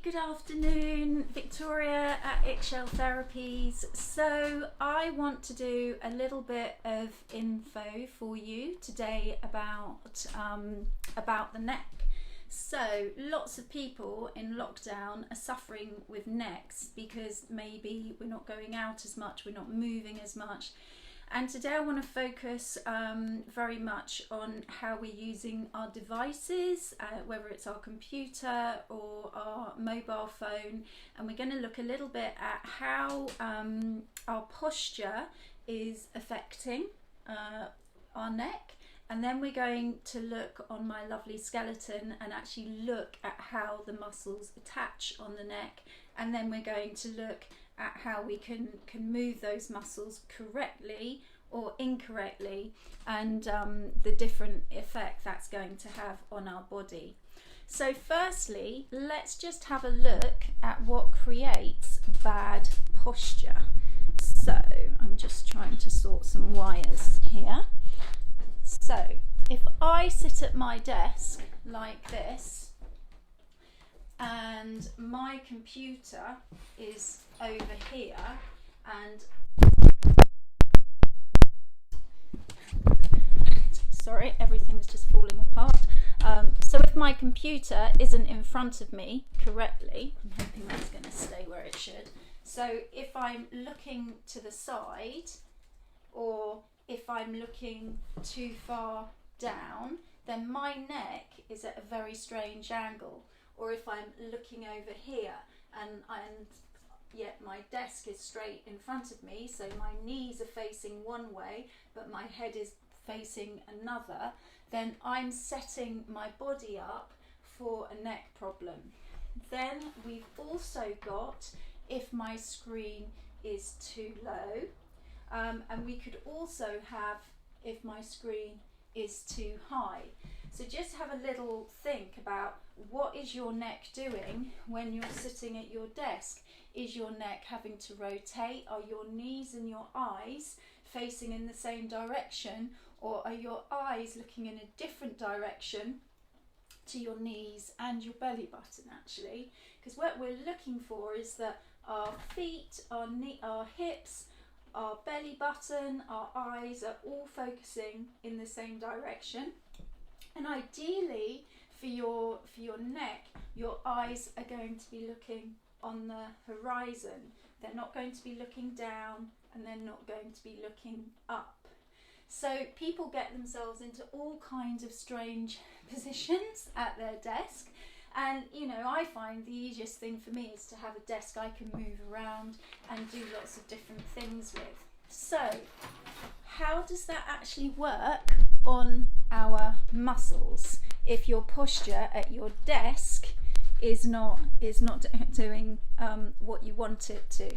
Good afternoon, Victoria at Eggshell Therapies. So I want to do a little bit of info for you today about the neck. So lots of people in lockdown are suffering with necks because maybe we're not going out as much, we're not moving as much. And today I want to focus very much on how we're using our devices, whether it's our computer or our mobile phone. And we're going to look a little bit at how our posture is affecting our neck. And then we're going to look on my lovely skeleton and actually look at how the muscles attach on the neck. And then we're going to look at how we can move those muscles correctly or incorrectly, and the different effect that's going to have on our body. So firstly, let's just have a look at what creates bad posture. So I'm just trying to sort some wires here. So if I sit at my desk like this and my computer is over here, and sorry, everything's just falling apart. So if my computer isn't in front of me correctly, I'm hoping that's going to stay where it should. So if I'm looking to the side, or if I'm looking too far down, then my neck is at a very strange angle. Or if I'm looking over here and yet my desk is straight in front of me, so my knees are facing one way but my head is facing another, then I'm setting my body up for a neck problem. Then we've also got if my screen is too low, and we could also have if my screen is too high. So just have a little think about what is your neck doing when you're sitting at your desk. Is your neck having to rotate? Are your knees and your eyes facing in the same direction, or are your eyes looking in a different direction to your knees and your belly button actually? Because what we're looking for is that our feet, our hips, our belly button, our eyes are all focusing in the same direction. And ideally for your neck, your eyes are going to be looking on the horizon. They're not going to be looking down, and they're not going to be looking up. So people get themselves into all kinds of strange positions at their desk. And I find the easiest thing for me is to have a desk I can move around and do lots of different things with. So how does that actually work on our muscles if your posture at your desk is not doing what you want it to?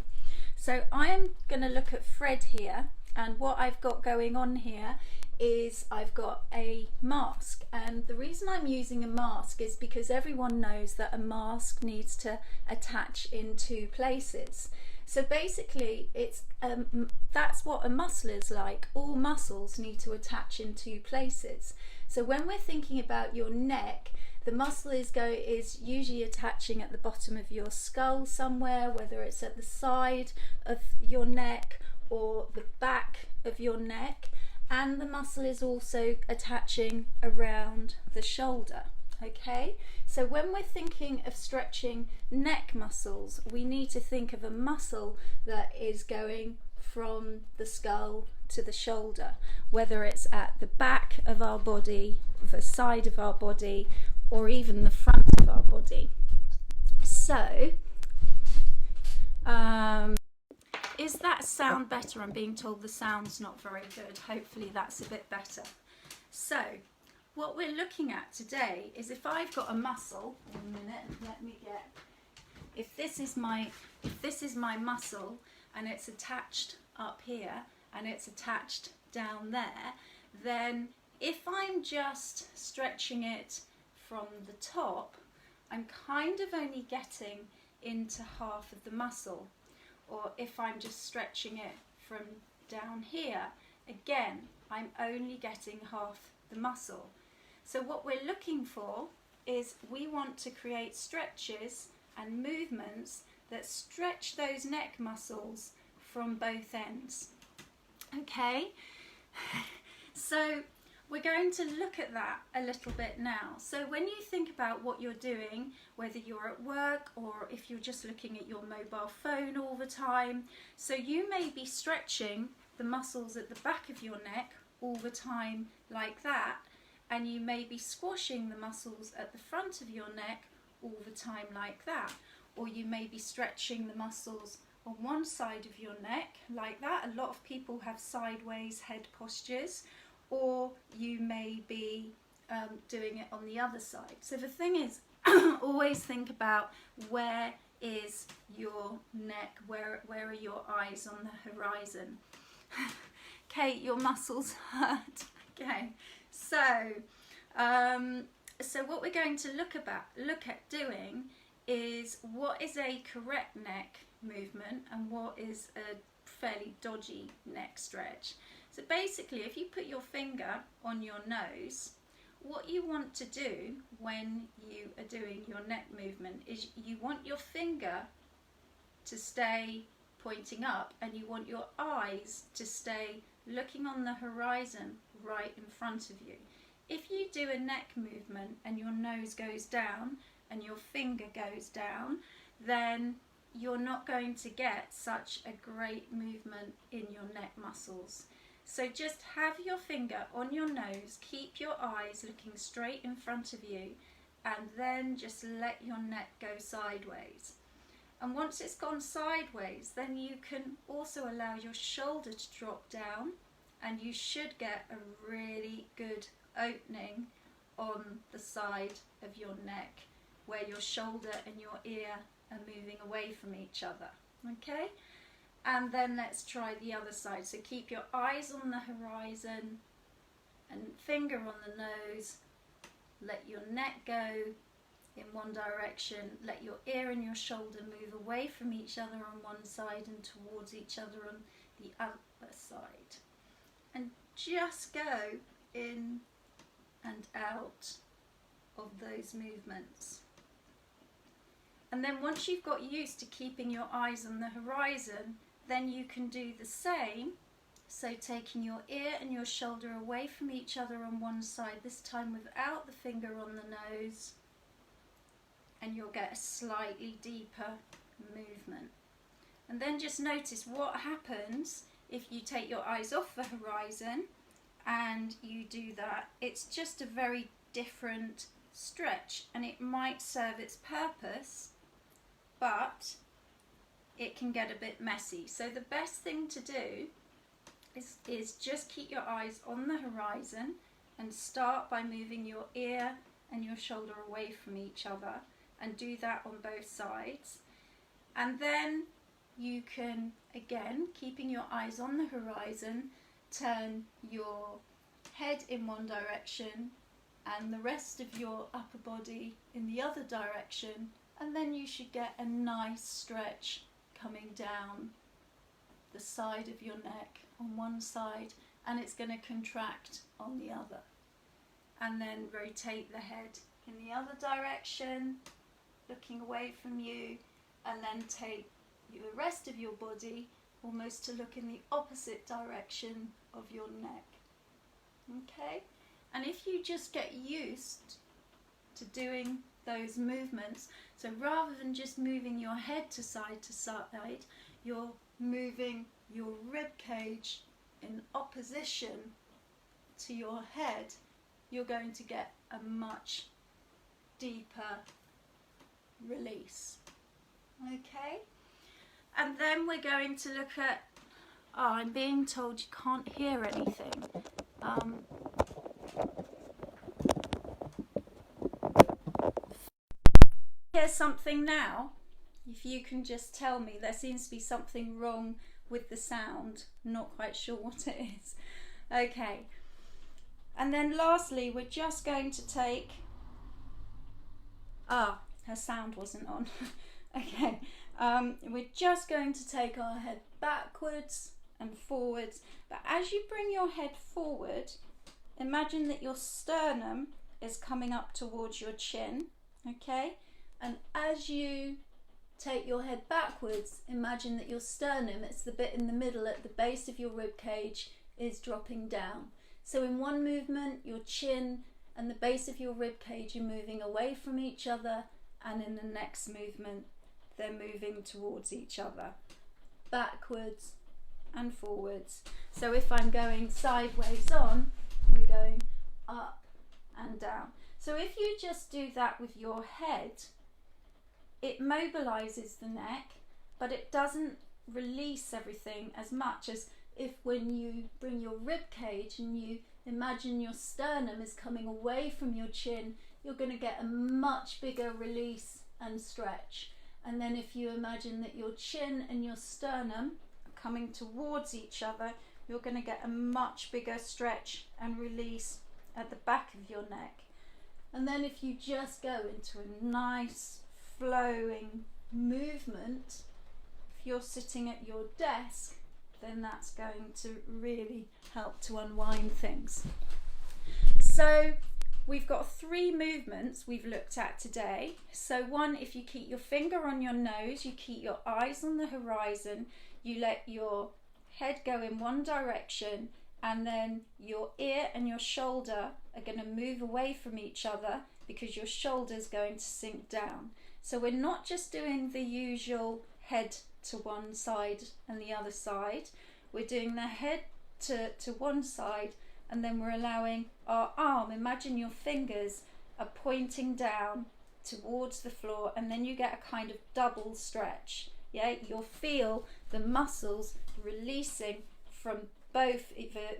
So I am going to look at Fred here, and what I've got going on here is I've got a mask, and the reason I'm using a mask is because everyone knows that a mask needs to attach in two places. So basically it's that's what a muscle is like. All muscles need to attach in two places. So when we're thinking about your neck, the muscle is usually attaching at the bottom of your skull somewhere, whether it's at the side of your neck or the back of your neck, and the muscle is also attaching around the shoulder. Okay, so when we're thinking of stretching neck muscles, we need to think of a muscle that is going from the skull to the shoulder, whether it's at the back of our body, the side of our body, or even the front of our body. So, is that sound better? I'm being told the sound's not very good. Hopefully that's a bit better. So, what we're looking at today is if I've got a muscle, in a minute, let me get, if this is my muscle and it's attached up here and it's attached down there, then if I'm just stretching it from the top, I'm kind of only getting into half of the muscle. Or if I'm just stretching it from down here, again, I'm only getting half the muscle. So what we're looking for is we want to create stretches and movements that stretch those neck muscles from both ends. Okay, so we're going to look at that a little bit now. So when you think about what you're doing, whether you're at work or if you're just looking at your mobile phone all the time, so you may be stretching the muscles at the back of your neck all the time like that, and you may be squashing the muscles at the front of your neck all the time like that, or you may be stretching the muscles on one side of your neck like that. A lot of people have sideways head postures, or you may be doing it on the other side. So the thing is, always think about where is your neck, where are your eyes on the horizon. Kate, your muscles hurt. Okay, so what we're going to look at doing is what is a correct neck movement and what is a fairly dodgy neck stretch. So basically, if you put your finger on your nose, what you want to do when you are doing your neck movement is you want your finger to stay pointing up, and you want your eyes to stay looking on the horizon right in front of you. If you do a neck movement and your nose goes down and your finger goes down, then you're not going to get such a great movement in your neck muscles. So just have your finger on your nose, keep your eyes looking straight in front of you, and then just let your neck go sideways. And once it's gone sideways, then you can also allow your shoulder to drop down, and you should get a really good opening on the side of your neck where your shoulder and your ear are moving away from each other. Okay? And then let's try the other side. So keep your eyes on the horizon and finger on the nose. Let your neck go in one direction. Let your ear and your shoulder move away from each other on one side and towards each other on the other side. And just go in and out of those movements. And then once you've got used to keeping your eyes on the horizon, then you can do the same. So taking your ear and your shoulder away from each other on one side, this time without the finger on the nose, and you'll get a slightly deeper movement. And then just notice what happens if you take your eyes off the horizon and you do that. It's just a very different stretch, and it might serve its purpose, but it can get a bit messy. So the best thing to do is just keep your eyes on the horizon and start by moving your ear and your shoulder away from each other, and do that on both sides. And then you can, again, keeping your eyes on the horizon, turn your head in one direction and the rest of your upper body in the other direction, and then you should get a nice stretch coming down the side of your neck on one side, and it's going to contract on the other. And then rotate the head in the other direction, looking away from you, and then take the rest of your body almost to look in the opposite direction of your neck. Okay? And if you just get used to doing those movements, so rather than just moving your head to side, you're moving your rib cage in opposition to your head, you're going to get a much deeper release. Okay? And then we're going to look at, I'm being told you can't hear anything. Hear something now? If you can just tell me. There seems to be something wrong with the sound. Not quite sure what it is. Okay. And then lastly, we're just going to take... her sound wasn't on. Okay. We're just going to take our head backwards and forwards. But as you bring your head forward, imagine that your sternum is coming up towards your chin. Okay? And as you take your head backwards, imagine that your sternum, it's the bit in the middle at the base of your rib cage, is dropping down. So in one movement, your chin and the base of your rib cage are moving away from each other, and in the next movement, they're moving towards each other, backwards and forwards. So if I'm going sideways on, we're going up and down. So if you just do that with your head, it mobilizes the neck, but it doesn't release everything as much as if when you bring your rib cage and you imagine your sternum is coming away from your chin, you're going to get a much bigger release and stretch. And then if you imagine that your chin and your sternum are coming towards each other, you're going to get a much bigger stretch and release at the back of your neck. And then if you just go into a nice flowing movement, if you're sitting at your desk, then that's going to really help to unwind things. So we've got 3 movements we've looked at today. So one, if you keep your finger on your nose, you keep your eyes on the horizon, you let your head go in one direction, and then your ear and your shoulder are going to move away from each other because your shoulder is going to sink down. So we're not just doing the usual head to one side and the other side. We're doing the head to one side, and then we're allowing our arm, imagine your fingers are pointing down towards the floor, and then you get a kind of double stretch. Yeah, you'll feel the muscles releasing from both,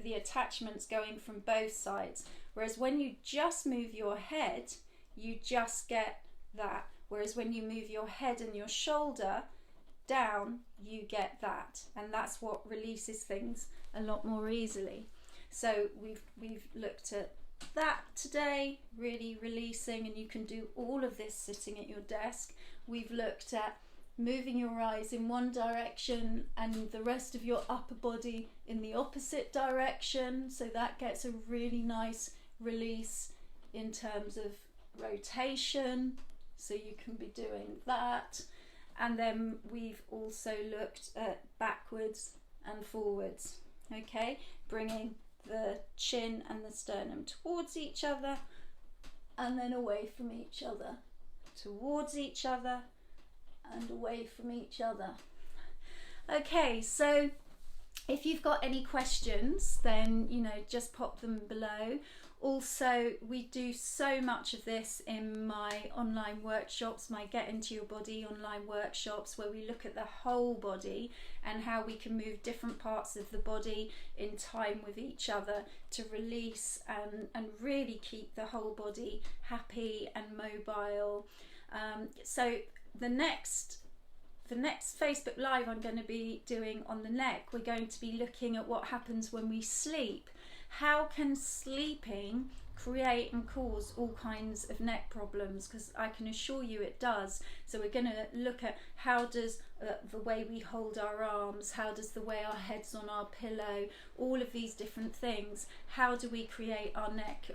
the attachments going from both sides. Whereas when you just move your head, you just get that. Whereas when you move your head and your shoulder down, you get that. And that's what releases things a lot more easily. So we've looked at that today, really releasing, and you can do all of this sitting at your desk. We've looked at moving your eyes in one direction and the rest of your upper body in the opposite direction, so that gets a really nice release in terms of rotation, so you can be doing that. And then we've also looked at backwards and forwards, okay, bringing the chin and the sternum towards each other and then away from each other, towards each other and away from each other. Okay, so if you've got any questions, then just pop them below. Also, we do so much of this in my online workshops, my Get Into Your Body online workshops, where we look at the whole body and how we can move different parts of the body in time with each other to release and really keep the whole body happy and mobile. So the next Facebook Live I'm going to be doing on the neck, we're going to be looking at what happens when we sleep. How can sleeping create and cause all kinds of neck problems? Because I can assure you it does. So we're going to look at how does the way we hold our arms, how does the way our head's on our pillow, all of these different things. How do we create our neck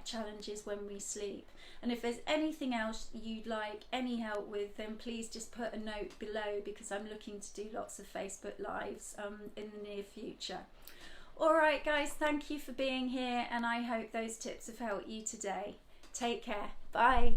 challenges when we sleep? And if there's anything else you'd like any help with, then please just put a note below, because I'm looking to do lots of Facebook Lives in the near future. Alright guys, thank you for being here, and I hope those tips have helped you today. Take care. Bye.